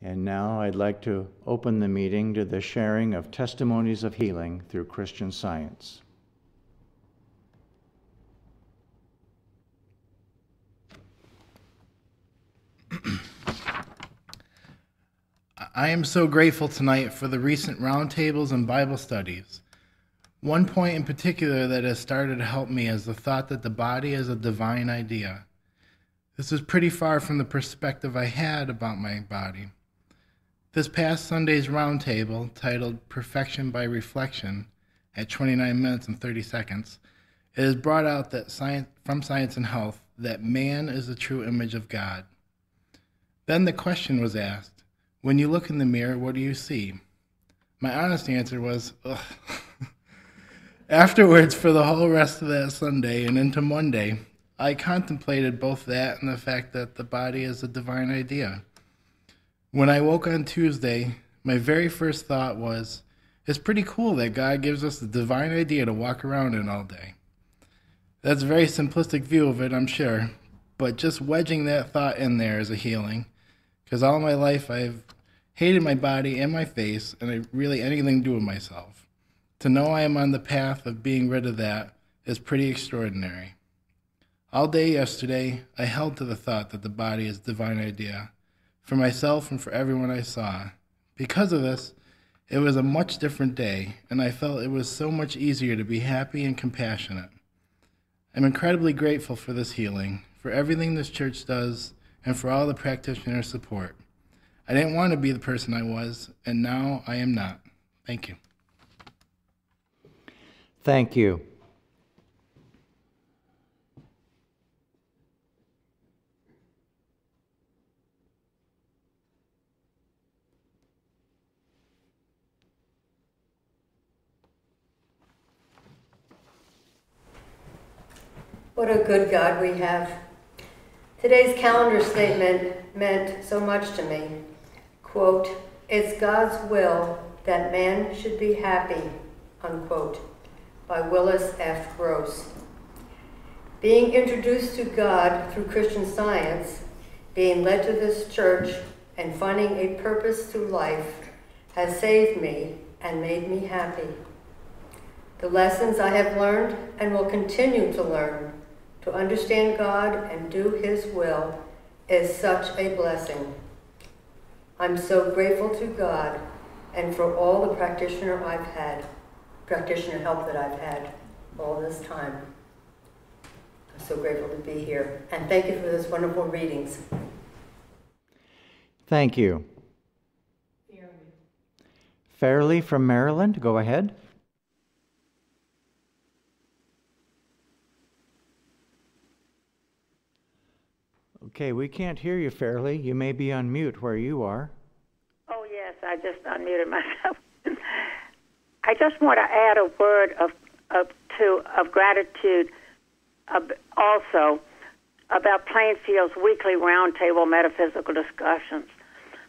And now I'd like to open the meeting to the sharing of testimonies of healing through Christian Science. I am so grateful tonight for the recent roundtables and Bible studies. One point in particular that has started to help me is the thought that the body is a divine idea. This is pretty far from the perspective I had about my body. This past Sunday's roundtable, titled Perfection by Reflection, at 29 minutes and 30 seconds, it is brought out that from Science and Health that man is the true image of God. Then the question was asked, when you look in the mirror, what do you see? My honest answer was, ugh. Afterwards, for the whole rest of that Sunday and into Monday, I contemplated both that and the fact that the body is a divine idea. When I woke on Tuesday, my very first thought was, it's pretty cool that God gives us the divine idea to walk around in all day. That's a very simplistic view of it, I'm sure, but just wedging that thought in there is a healing, because all my life I've hated my body and my face, and I really anything to do with myself. To know I am on the path of being rid of that is pretty extraordinary. All day yesterday, I held to the thought that the body is a divine idea, for myself and for everyone I saw. Because of this, it was a much different day, and I felt it was so much easier to be happy and compassionate. I'm incredibly grateful for this healing, for everything this church does, and for all the practitioner support. I didn't want to be the person I was, and now I am not. Thank you. Thank you. What a good God we have. Today's calendar statement meant so much to me. Quote, "It's God's will that man should be happy," unquote, by Willis F. Gross. Being introduced to God through Christian Science, being led to this church, and finding a purpose to life has saved me and made me happy. The lessons I have learned and will continue to learn to understand God and do His will is such a blessing. I'm so grateful to God and for all the practitioner help that I've had all this time. I'm so grateful to be here. And thank you for those wonderful readings. Thank you. Fairley from Maryland, go ahead. Okay, we can't hear you, Fairley. You may be on mute where you are. Oh, yes, I just unmuted myself. I just want to add a word of gratitude also about Plainfield's weekly roundtable metaphysical discussions.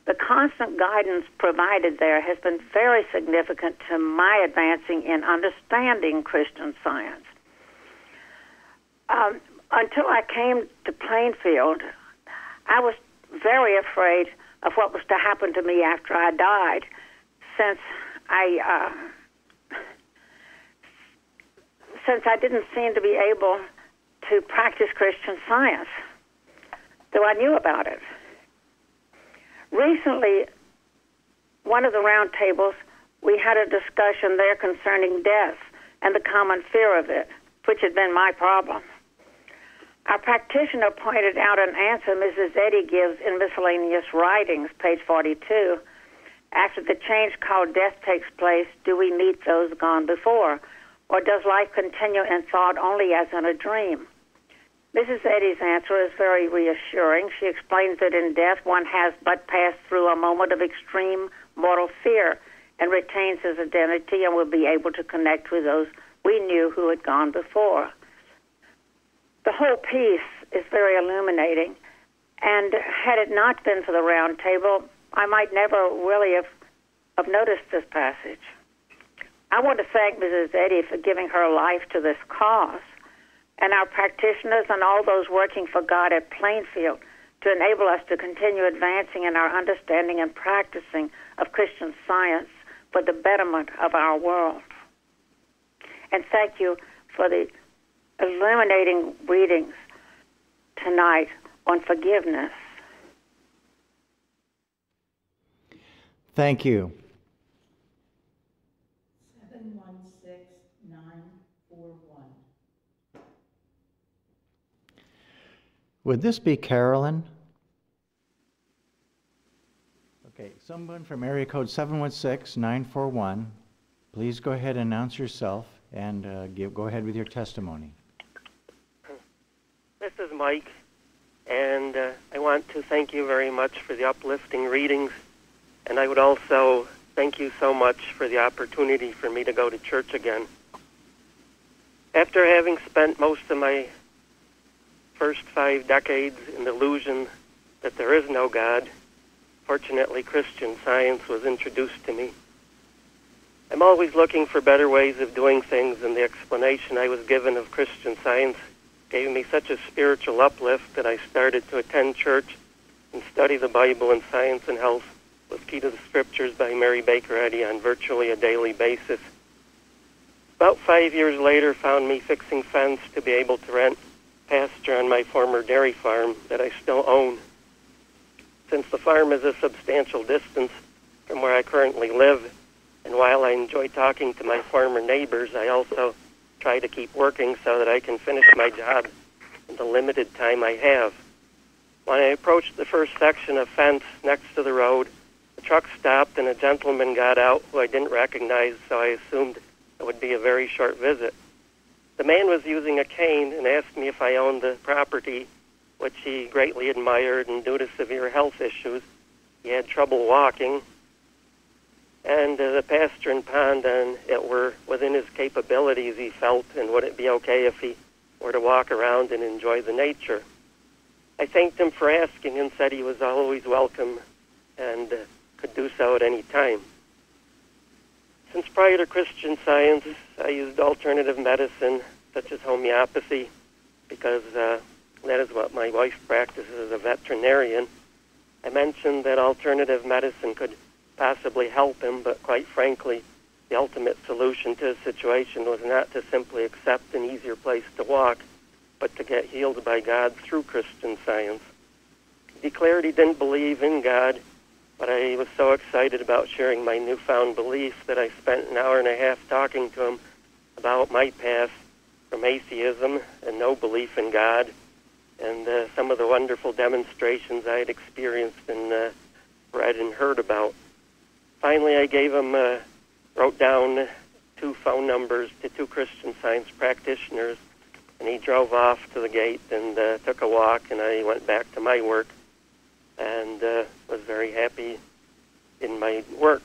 The constant guidance provided there has been very significant to my advancing in understanding Christian Science. Until I came to Plainfield, I was very afraid of what was to happen to me after I died, since I didn't seem to be able to practice Christian Science, though I knew about it. Recently, one of the roundtables, we had a discussion there concerning death and the common fear of it, which had been my problem. Our practitioner pointed out an answer Mrs. Eddy gives in Miscellaneous Writings, page 42. After the change called death takes place, do we meet those gone before? Or does life continue in thought only as in a dream? Mrs. Eddy's answer is very reassuring. She explains that in death one has but passed through a moment of extreme mortal fear and retains his identity and will be able to connect with those we knew who had gone before. The whole piece is very illuminating, and had it not been for the round table, I might never really have noticed this passage. I want to thank Mrs. Eddy for giving her life to this cause, and our practitioners and all those working for God at Plainfield to enable us to continue advancing in our understanding and practicing of Christian Science for the betterment of our world. And thank you for the illuminating readings tonight on forgiveness. Thank you. 716941. Would this be Carolyn? Okay, someone from area code 716-941, please go ahead and announce yourself and go ahead with your testimony. This is Mike, and I want to thank you very much for the uplifting readings, and I would also thank you so much for the opportunity for me to go to church again. After having spent most of my first 5 decades in the illusion that there is no God, fortunately Christian Science was introduced to me. I'm always looking for better ways of doing things, and the explanation I was given of Christian Science gave me such a spiritual uplift that I started to attend church and study the Bible and Science and Health with Key to the Scriptures by Mary Baker Eddy on virtually a daily basis. About 5 years later, found me fixing fence to be able to rent pasture on my former dairy farm that I still own. Since the farm is a substantial distance from where I currently live, and while I enjoy talking to my former neighbors, I also try to keep working so that I can finish my job in the limited time I have. When I approached the first section of fence next to the road, the truck stopped and a gentleman got out who I didn't recognize, so I assumed it would be a very short visit. The man was using a cane and asked me if I owned the property, which he greatly admired, and due to severe health issues, he had trouble walking, and the pasture and pond on it were within his capabilities, he felt, and would it be okay if he were to walk around and enjoy the nature. I thanked him for asking and said he was always welcome and could do so at any time. Since prior to Christian Science, I used alternative medicine, such as homeopathy, because that is what my wife practices as a veterinarian. I mentioned that alternative medicine could possibly help him, but quite frankly, the ultimate solution to his situation was not to simply accept an easier place to walk, but to get healed by God through Christian Science. He declared he didn't believe in God, but I was so excited about sharing my newfound belief that I spent an hour and a half talking to him about my path from atheism and no belief in God, and some of the wonderful demonstrations I had experienced and read and heard about. Finally, I gave him, wrote down 2 phone numbers to 2 Christian Science practitioners, and he drove off to the gate and took a walk, and I went back to my work and was very happy in my work.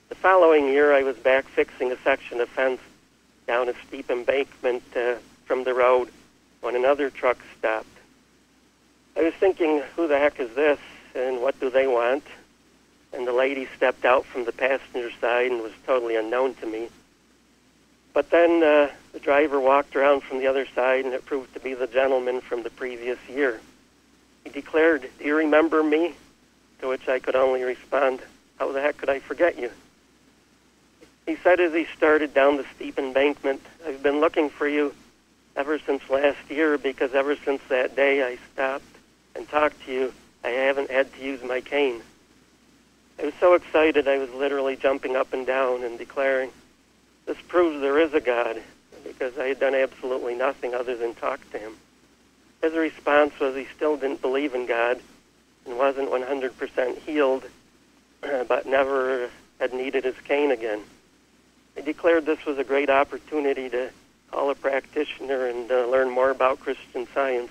The following year, I was back fixing a section of fence down a steep embankment from the road when another truck stopped. I was thinking, who the heck is this, and what do they want? And the lady stepped out from the passenger side and was totally unknown to me. But then the driver walked around from the other side, and it proved to be the gentleman from the previous year. He declared, "Do you remember me?" To which I could only respond, "How the heck could I forget you?" He said as he started down the steep embankment, "I've been looking for you ever since last year, because ever since that day I stopped and talked to you, I haven't had to use my cane." I was so excited I was literally jumping up and down and declaring, "This proves there is a God," because I had done absolutely nothing other than talk to him. His response was he still didn't believe in God and wasn't 100% healed, but never had needed his cane again. I declared this was a great opportunity to call a practitioner and learn more about Christian Science,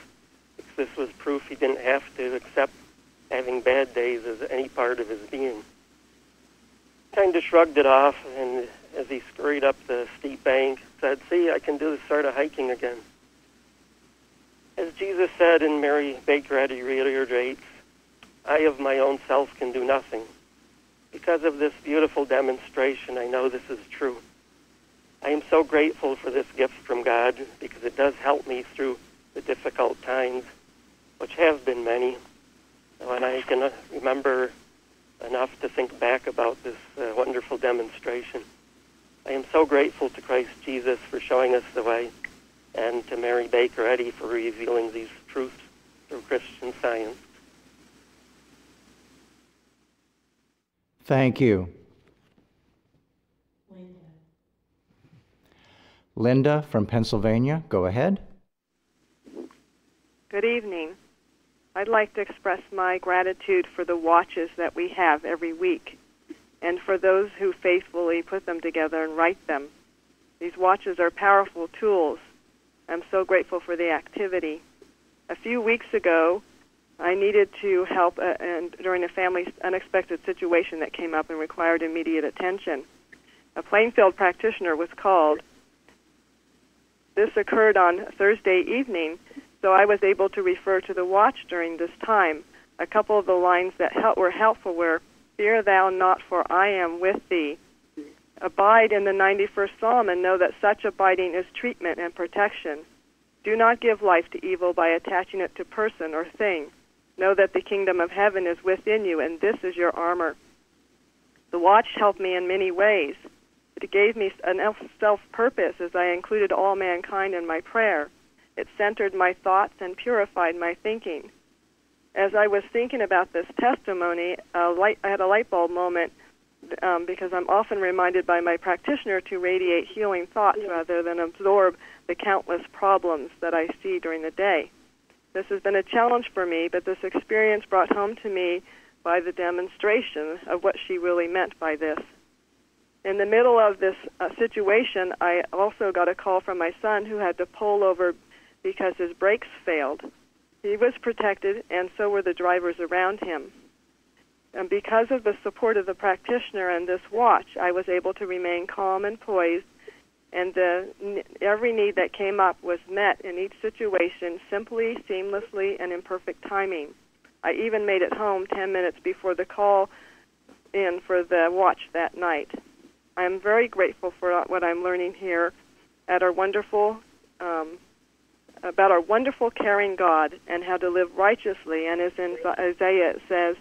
because this was proof he didn't have to accept having bad days as any part of his being. Kind of shrugged it off, and as he scurried up the steep bank, said, "See, I can do this sort of hiking again." As Jesus said, and Mary Baker Eddy reiterates, "I of my own self can do nothing." Because of this beautiful demonstration, I know this is true. I am so grateful for this gift from God, because it does help me through the difficult times, which have been many. And I can remember enough to think back about this wonderful demonstration. I am so grateful to Christ Jesus for showing us the way, and to Mary Baker Eddy for revealing these truths through Christian Science. Thank you. Linda from Pennsylvania, go ahead. Good evening. I'd like to express my gratitude for the watches that we have every week, and for those who faithfully put them together and write them. These watches are powerful tools. I'm so grateful for the activity. A few weeks ago, I needed to help during a family's unexpected situation that came up and required immediate attention. A Plainfield practitioner was called. This occurred on Thursday evening, so I was able to refer to the watch during this time. A couple of the lines that were helpful were, "Fear thou not, for I am with thee." Abide in the 91st Psalm and know that such abiding is treatment and protection. Do not give life to evil by attaching it to person or thing. Know that the kingdom of heaven is within you, and this is your armor. The watch helped me in many ways. It gave me a self-purpose as I included all mankind in my prayer. It centered my thoughts and purified my thinking. As I was thinking about this testimony, I had a light bulb moment because I'm often reminded by my practitioner to radiate healing thoughts rather than absorb the countless problems that I see during the day. This has been a challenge for me, but this experience brought home to me by the demonstration of what she really meant by this. In the middle of this situation, I also got a call from my son who had to pull over because his brakes failed. He was protected, and so were the drivers around him. And because of the support of the practitioner and this watch, I was able to remain calm and poised, and every need that came up was met in each situation simply, seamlessly, and in perfect timing. I even made it home 10 minutes before the call in for the watch that night. I am very grateful for what I'm learning here at our wonderful, about our wonderful, caring God and how to live righteously. And as in Isaiah it says,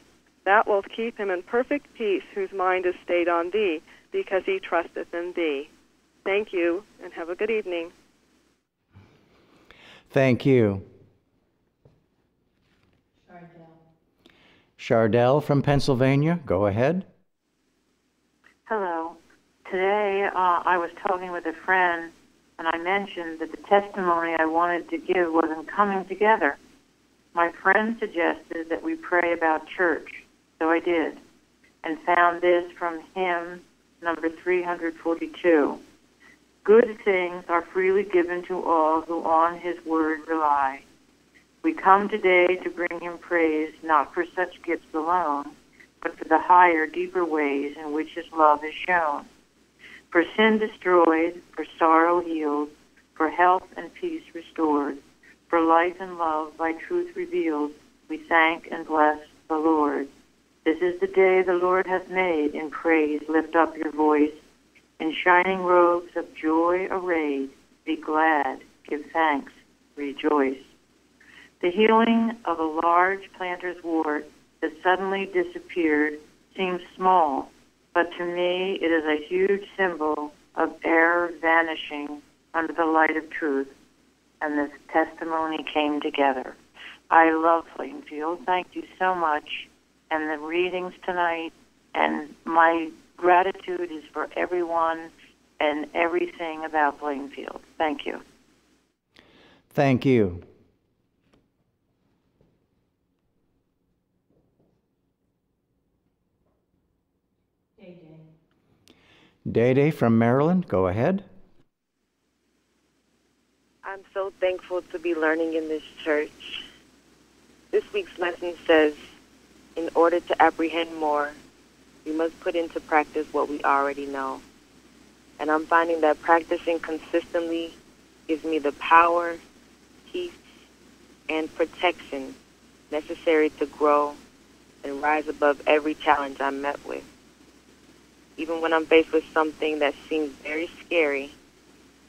that will keep him in perfect peace whose mind is stayed on thee, because he trusteth in thee. Thank you, and have a good evening. Thank you. Chardell from Pennsylvania, go ahead. Hello. Today I was talking with a friend, and I mentioned that the testimony I wanted to give wasn't coming together. My friend suggested that we pray about church, so I did, and found this from hymn number 342. Good things are freely given to all who on his word rely. We come today to bring him praise, not for such gifts alone, but for the higher, deeper ways in which his love is shown. For sin destroyed, for sorrow healed, for health and peace restored, for life and love by truth revealed, we thank and bless the Lord. This is the day the Lord hath made. In praise lift up your voice. In shining robes of joy arrayed, be glad, give thanks, rejoice. The healing of a large planter's wart that suddenly disappeared seems small, but to me it is a huge symbol of error vanishing under the light of truth, and this testimony came together. I love Plainfield. Thank you so much. And the readings tonight, and my gratitude is for everyone and everything about Plainfield. Thank you. Thank you. Day from Maryland, go ahead. I'm so thankful to be learning in this church. This week's lesson says, in order to apprehend more, we must put into practice what we already know. And I'm finding that practicing consistently gives me the power, peace, and protection necessary to grow and rise above every challenge I'm met with. Even when I'm faced with something that seems very scary,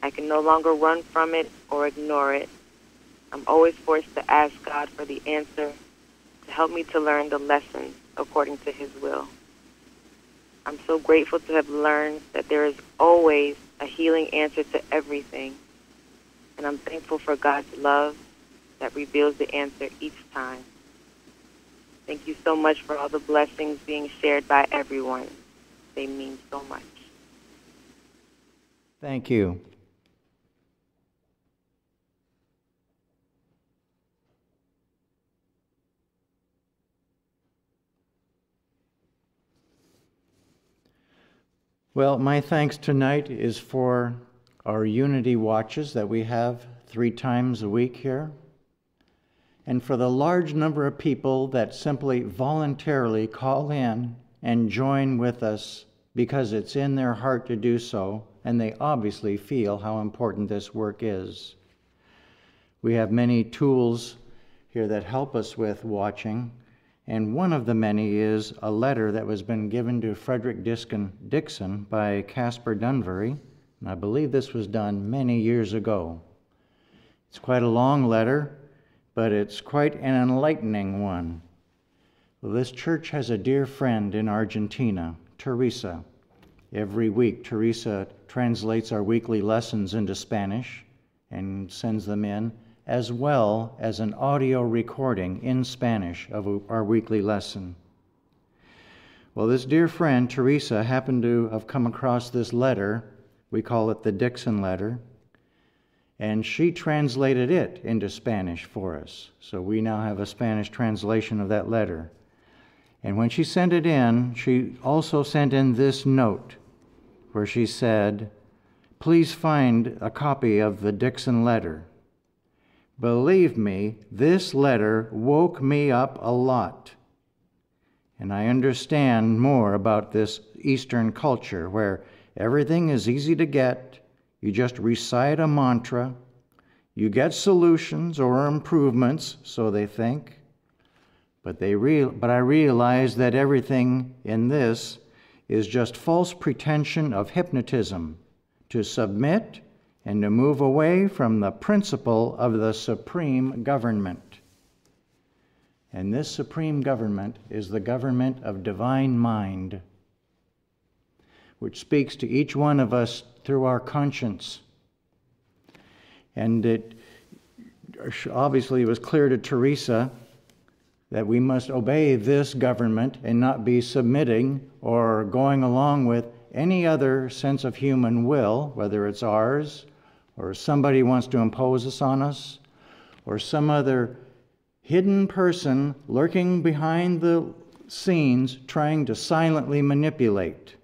I can no longer run from it or ignore it. I'm always forced to ask God for the answer, to help me to learn the lessons according to His will. I'm so grateful to have learned that there is always a healing answer to everything, and I'm thankful for God's love that reveals the answer each time. Thank you so much for all the blessings being shared by everyone. They mean so much. Thank you. Well, my thanks tonight is for our unity watches that we have 3 times a week here, and for the large number of people that simply voluntarily call in and join with us because it's in their heart to do so, and they obviously feel how important this work is. We have many tools here that help us with watching, and one of the many is a letter that was been given to Frederick Dixon by Caspar Dunbury, and I believe this was done many years ago. It's quite a long letter, but it's quite an enlightening one. Well, this church has a dear friend in Argentina, Teresa. Every week, Teresa translates our weekly lessons into Spanish and sends them in, as well as an audio recording in Spanish of our weekly lesson. Well, this dear friend, Teresa, happened to have come across this letter. We call it the Dixon letter. And she translated it into Spanish for us. So we now have a Spanish translation of that letter. And when she sent it in, she also sent in this note where she said, "Please find a copy of the Dixon letter. Believe me, this letter woke me up a lot. And I understand more about this Eastern culture where everything is easy to get. You just recite a mantra. You get solutions or improvements, so they think. But I realize that everything in this is just false pretension of hypnotism to submit and to move away from the principle of the supreme government. And this supreme government is the government of divine mind, which speaks to each one of us through our conscience. And it obviously was clear to Teresa that we must obey this government and not be submitting or going along with any other sense of human will, whether it's ours or somebody wants to impose us on us or some other hidden person lurking behind the scenes trying to silently manipulate.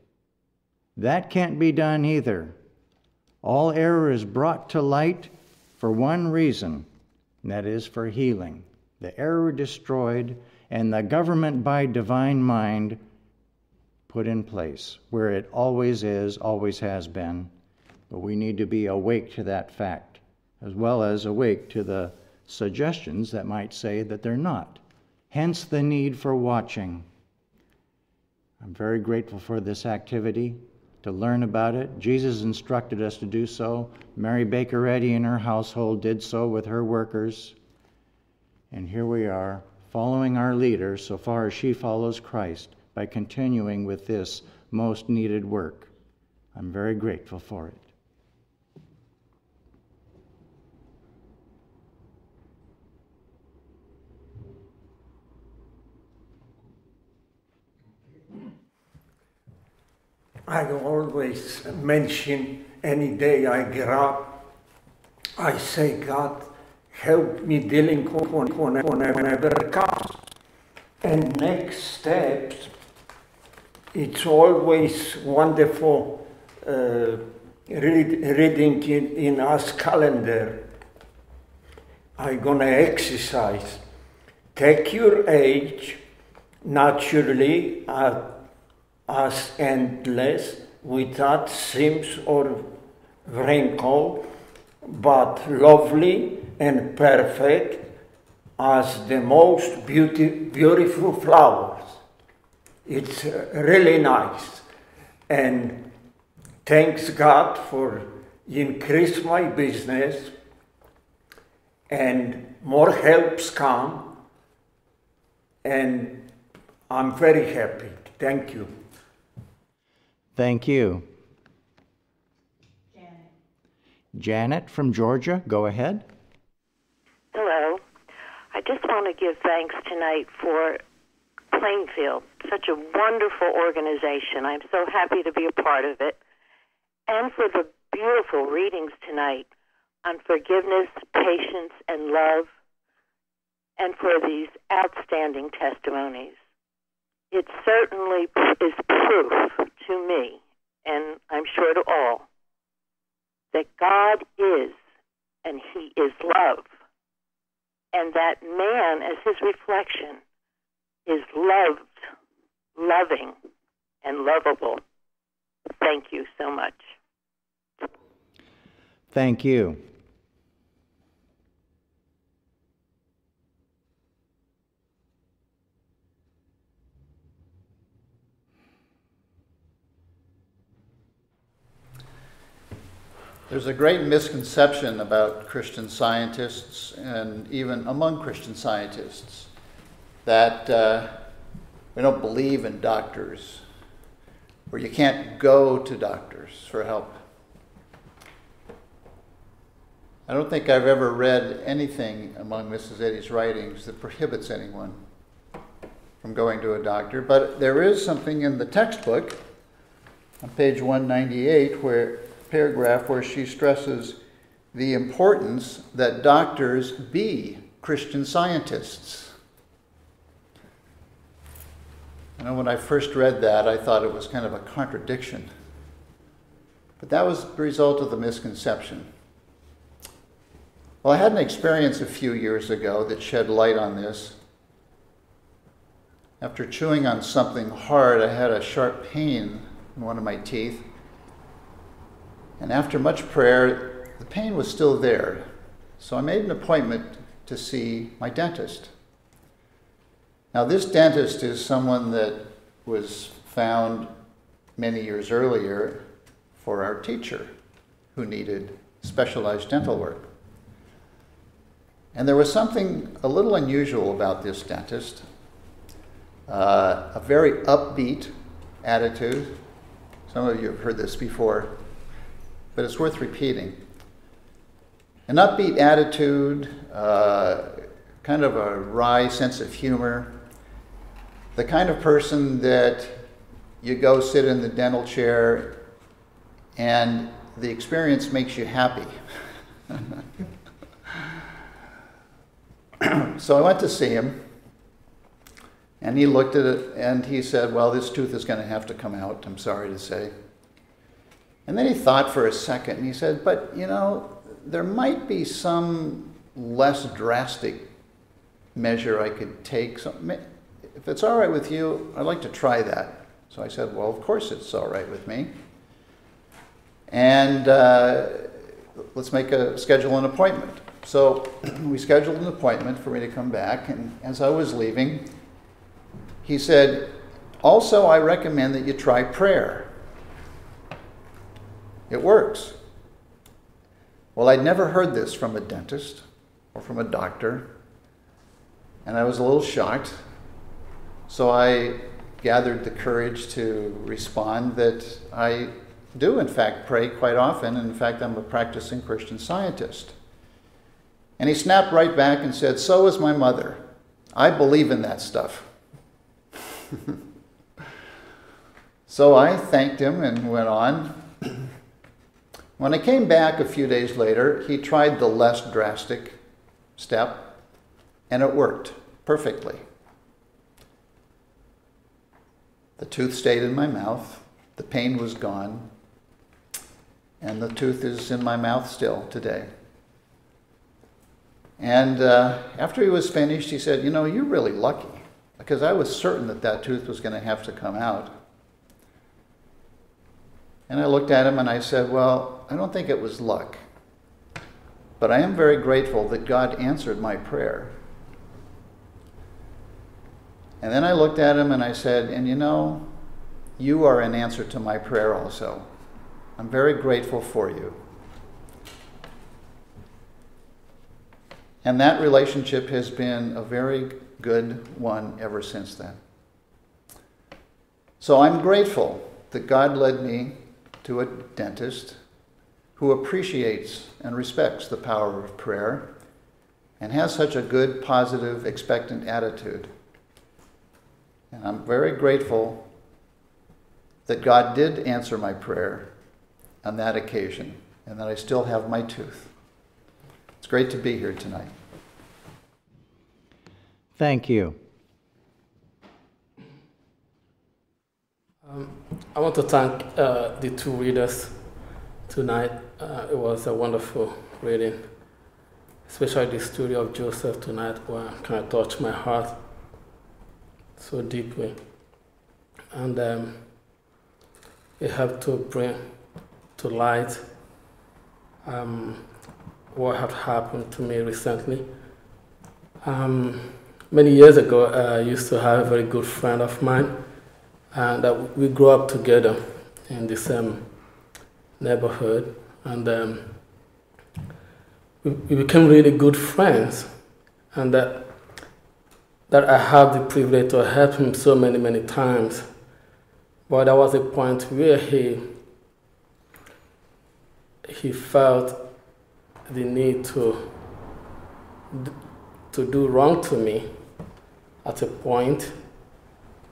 That can't be done either. All error is brought to light for one reason, and that is for healing. The error destroyed and the government by divine mind put in place where it always is, always has been. But we need to be awake to that fact, as well as awake to the suggestions that might say that they're not. Hence the need for watching. I'm very grateful for this activity, to learn about it. Jesus instructed us to do so. Mary Baker Eddy and her household did so with her workers. And here we are, following our leader so far as she follows Christ by continuing with this most needed work. I'm very grateful for it. I always mention any day I get up, I say, God, help me dealing whenever it comes. And next steps, it's always wonderful reading in us calendar. I'm gonna exercise. Take your age naturally as endless, without seams or wrinkle, but lovely and perfect as the most beautiful flowers. It's really nice. And thanks God for increase my business and more helps come. and I'm very happy. Thank you. Thank you. Janet from Georgia, go ahead. Hello. I just want to give thanks tonight for Plainfield, such a wonderful organization. I'm so happy to be a part of it. And for the beautiful readings tonight on forgiveness, patience, and love, and for these outstanding testimonies. It certainly is proof to me, and I'm sure to all, that God is, and He is love, and that man, as his reflection, is loved, loving, and lovable. Thank you so much. Thank you. There's a great misconception about Christian Scientists, and even among Christian Scientists, that we don't believe in doctors, or you can't go to doctors for help. I don't think I've ever read anything among Mrs. Eddy's writings that prohibits anyone from going to a doctor, but there is something in the textbook on page 198 paragraph where she stresses the importance that doctors be Christian Scientists. I know when I first read that, I thought it was kind of a contradiction. But that was the result of the misconception. Well, I had an experience a few years ago that shed light on this. After chewing on something hard, I had a sharp pain in one of my teeth. And after much prayer, the pain was still there. So I made an appointment to see my dentist. Now, this dentist is someone that was found many years earlier for our teacher who needed specialized dental work. And there was something a little unusual about this dentist, a very upbeat attitude. Some of you have heard this before, but it's worth repeating. An upbeat attitude, kind of a wry sense of humor, the kind of person that you go sit in the dental chair and the experience makes you happy. So I went to see him, and he looked at it and he said, well, this tooth is going to have to come out, I'm sorry to say. And then he thought for a second and he said, but you know, there might be some less drastic measure I could take. So if it's all right with you, I'd like to try that. So I said, well, of course it's all right with me. And let's schedule an appointment. So we scheduled an appointment for me to come back, and as I was leaving, he said, also I recommend that you try prayer. It works. Well, I'd never heard this from a dentist or from a doctor, and I was a little shocked. So I gathered the courage to respond that I do, in fact, pray quite often, and in fact, I'm a practicing Christian Scientist. And he snapped right back and said, so is my mother. I believe in that stuff. So I thanked him and went on. When I came back a few days later, he tried the less drastic step, and it worked perfectly. The tooth stayed in my mouth, the pain was gone, and the tooth is in my mouth still today. And after he was finished, he said, you know, you're really lucky, because I was certain that that tooth was going to have to come out. And I looked at him and I said, well, I don't think it was luck, but I am very grateful that God answered my prayer. And then I looked at him and I said, and you know, you are an answer to my prayer also. I'm very grateful for you. And that relationship has been a very good one ever since then. So I'm grateful that God led me to a dentist who appreciates and respects the power of prayer and has such a good, positive, expectant attitude. And I'm very grateful that God did answer my prayer on that occasion and that I still have my tooth. It's great to be here tonight. Thank you. I want to thank the two readers tonight. It was a wonderful reading, especially the story of Joseph tonight, where it kind of touched my heart so deeply. And it helped to bring to light what had happened to me recently. Many years ago, I used to have a very good friend of mine, and we grew up together in the same neighborhood, and we became really good friends, and that I have the privilege to help him so many times. But there was a point where he felt the need to do wrong to me at a point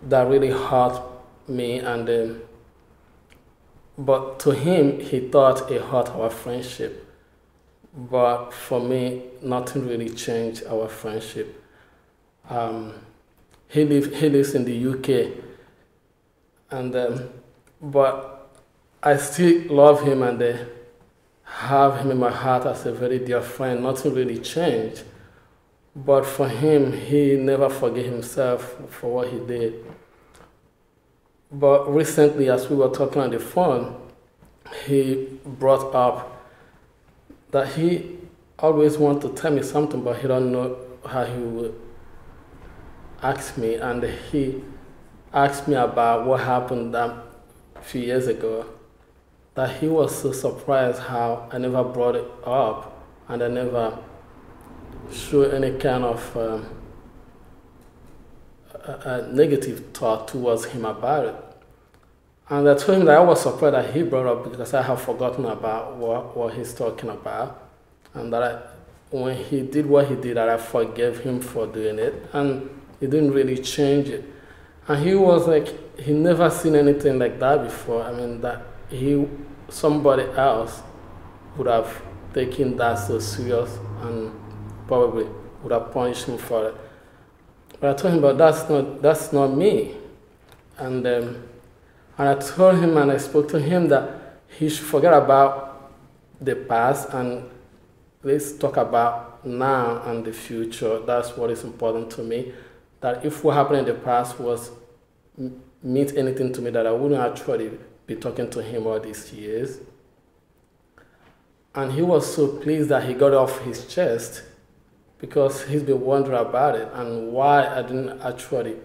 that really hurt me, and but to him, he thought it hurt our friendship. But for me, nothing really changed our friendship. He lives in the UK, and but I still love him and have him in my heart as a very dear friend. Nothing really changed. But for him, he never forgave himself for what he did. But recently, as we were talking on the phone, he brought up that he always wanted to tell me something, but he don't know how he would ask me. And he asked me about what happened a few years ago, that he was so surprised how I never brought it up and I never showed any kind of a negative thought towards him about it. And I told him that I was surprised that he brought up, because I have forgotten about what he's talking about, and that when he did what he did, that I forgave him for doing it, and he didn't really change it. And he was like, he never seen anything like that before. I mean, that somebody else would have taken that so serious and probably would have punished him for it. But I told him, but that's not me. And I told him, and I spoke to him, that he should forget about the past and let's talk about now and the future. That's what is important to me. That if what happened in the past meant anything to me, that I wouldn't actually be talking to him all these years. And he was so pleased that he got off his chest, because he's been wondering about it and why I didn't actually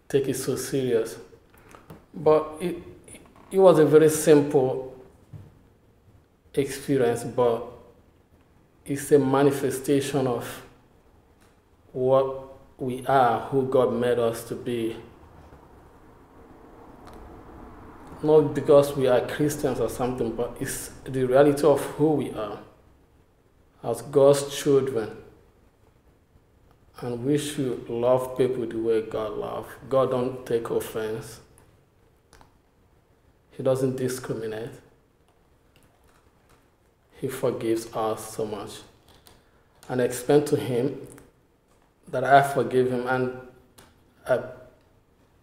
take it so serious. But it was a very simple experience, but it's a manifestation of what we are, who God made us to be. Not because we are Christians or something, but it's the reality of who we are as God's children. And we should love people the way God loves. God don't take offense. He doesn't discriminate. He forgives us so much. And I explained to him that I forgive him, and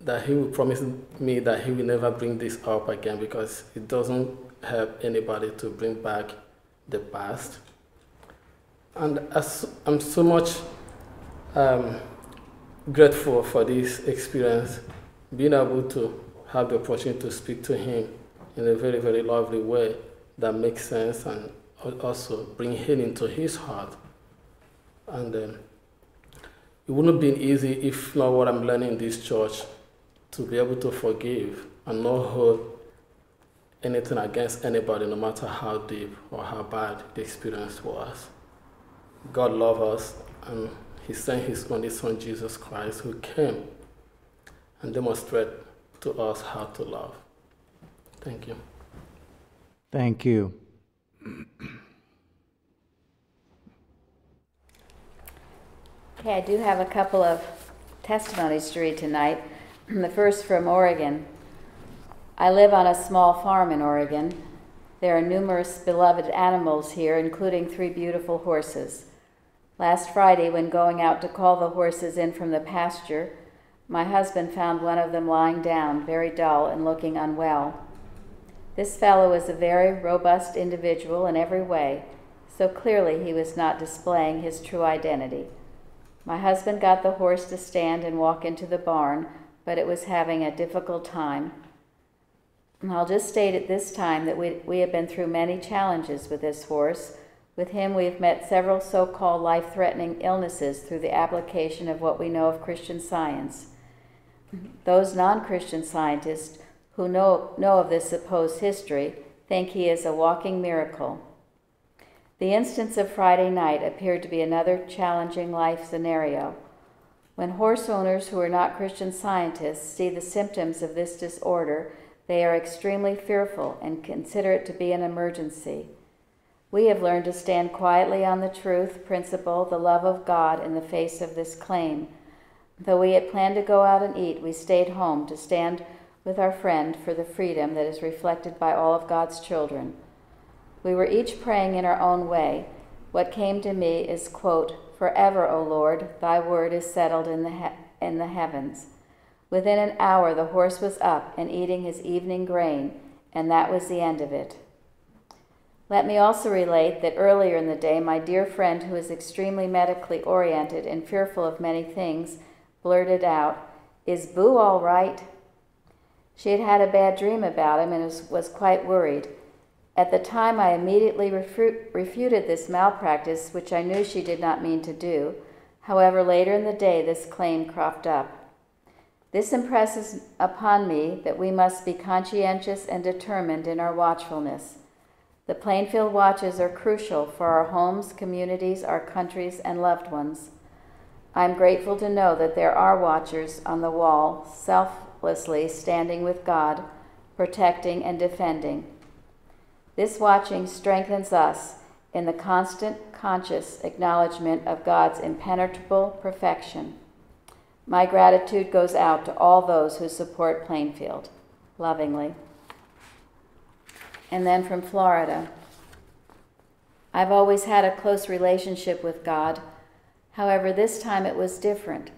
that he will promise me that he will never bring this up again, because it doesn't help anybody to bring back the past. And I'm so much grateful for this experience, being able to have the opportunity to speak to him in a very, very lovely way that makes sense and also bring healing to his heart. And it wouldn't have been easy, if not what I'm learning in this church, to be able to forgive and not hold anything against anybody, no matter how deep or how bad the experience was. God loves us, and he sent his only son, Jesus Christ, who came and demonstrated to us how to love. Thank you. Thank you. Okay, I do have a couple of testimonies to read tonight. The first from Oregon. I live on a small farm in Oregon. There are numerous beloved animals here, including 3 beautiful horses. Last Friday, when going out to call the horses in from the pasture, my husband found one of them lying down, very dull and looking unwell. This fellow is a very robust individual in every way, so clearly he was not displaying his true identity. My husband got the horse to stand and walk into the barn, but it was having a difficult time. And I'll just state at this time that we have been through many challenges with this horse. With him, we have met several so-called life-threatening illnesses through the application of what we know of Christian Science. Those non-Christian scientists who know of this supposed history think he is a walking miracle. The instance of Friday night appeared to be another challenging life scenario. When horse owners who are not Christian Scientists see the symptoms of this disorder, they are extremely fearful and consider it to be an emergency. We have learned to stand quietly on the truth, principle, the love of God in the face of this claim. Though we had planned to go out and eat, we stayed home to stand with our friend for the freedom that is reflected by all of God's children. We were each praying in our own way. What came to me is, quote, "Forever, O Lord, thy word is settled in the heavens." Within an hour, the horse was up and eating his evening grain, and that was the end of it. Let me also relate that earlier in the day, my dear friend, who is extremely medically oriented and fearful of many things, blurted out, "Is Boo all right?" She had had a bad dream about him and was quite worried. At the time, I immediately refuted this malpractice, which I knew she did not mean to do. However, later in the day, this claim cropped up. This impresses upon me that we must be conscientious and determined in our watchfulness. The Plainfield watches are crucial for our homes, communities, our countries, and loved ones. I am grateful to know that there are watchers on the wall, selflessly standing with God, protecting and defending. This watching strengthens us in the constant, conscious acknowledgement of God's impenetrable perfection. My gratitude goes out to all those who support Plainfield. Lovingly. And then from Florida. I've always had a close relationship with God. However, this time it was different.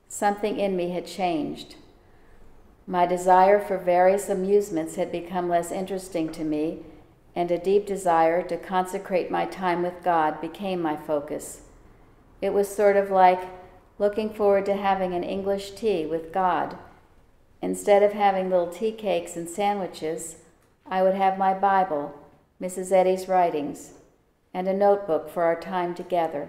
Something in me had changed. My desire for various amusements had become less interesting to me, and a deep desire to consecrate my time with God became my focus. It was sort of like looking forward to having an English tea with God. Instead of having little tea cakes and sandwiches, I would have my Bible, Mrs. Eddy's writings, and a notebook for our time together.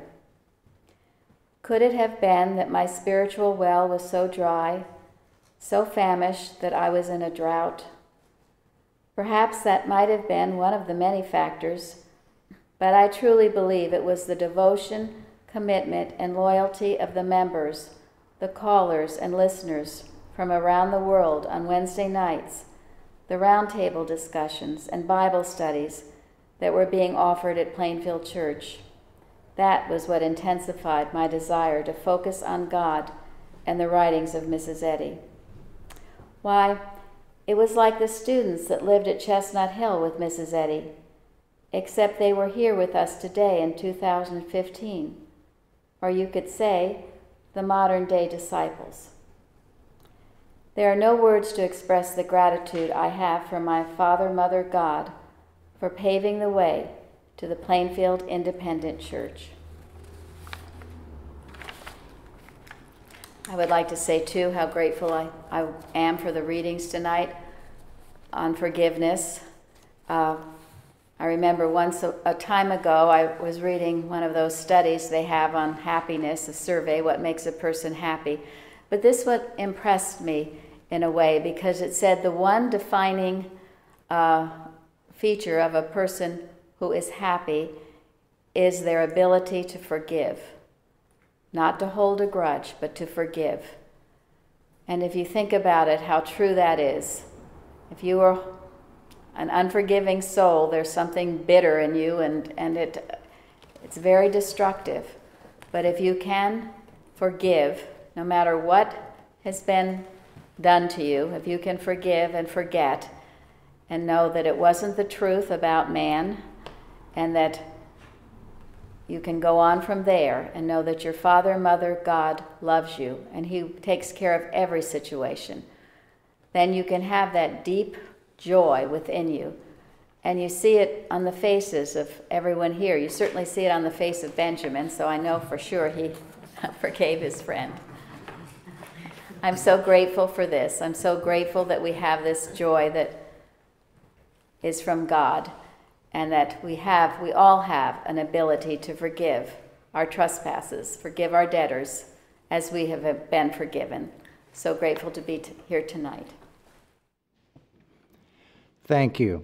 Could it have been that my spiritual well was so dry, so famished that I was in a drought? Perhaps that might have been one of the many factors, but I truly believe it was the devotion, commitment, and loyalty of the members, the callers and listeners from around the world on Wednesday nights, the roundtable discussions and Bible studies that were being offered at Plainfield Church. That was what intensified my desire to focus on God and the writings of Mrs. Eddy. Why, it was like the students that lived at Chestnut Hill with Mrs. Eddy, except they were here with us today in 2015. Or you could say, the modern-day disciples. There are no words to express the gratitude I have for my Father, Mother, God, for paving the way to the Plainfield Independent Church. I would like to say, too, how grateful I am for the readings tonight on forgiveness. I remember once a time ago, I was reading one of those studies they have on happiness, a survey, what makes a person happy. But this what impressed me in a way, because it said the one defining feature of a person who is happy is their ability to forgive. not to hold a grudge, but to forgive. And if you think about it, how true that is. If you are an unforgiving soul, there's something bitter in you, and it's very destructive. But if you can forgive, no matter what has been done to you, if you can forgive and forget and know that it wasn't the truth about man, and that you can go on from there and know that your Father, Mother, God loves you and He takes care of every situation, then you can have that deep joy within you. And you see it on the faces of everyone here. You certainly see it on the face of Benjamin, so I know for sure he forgave his friend. I'm so grateful for this. I'm so grateful that we have this joy that is from God, and that we all have an ability to forgive our trespasses, forgive our debtors as we have been forgiven. So grateful to be here tonight. Thank you.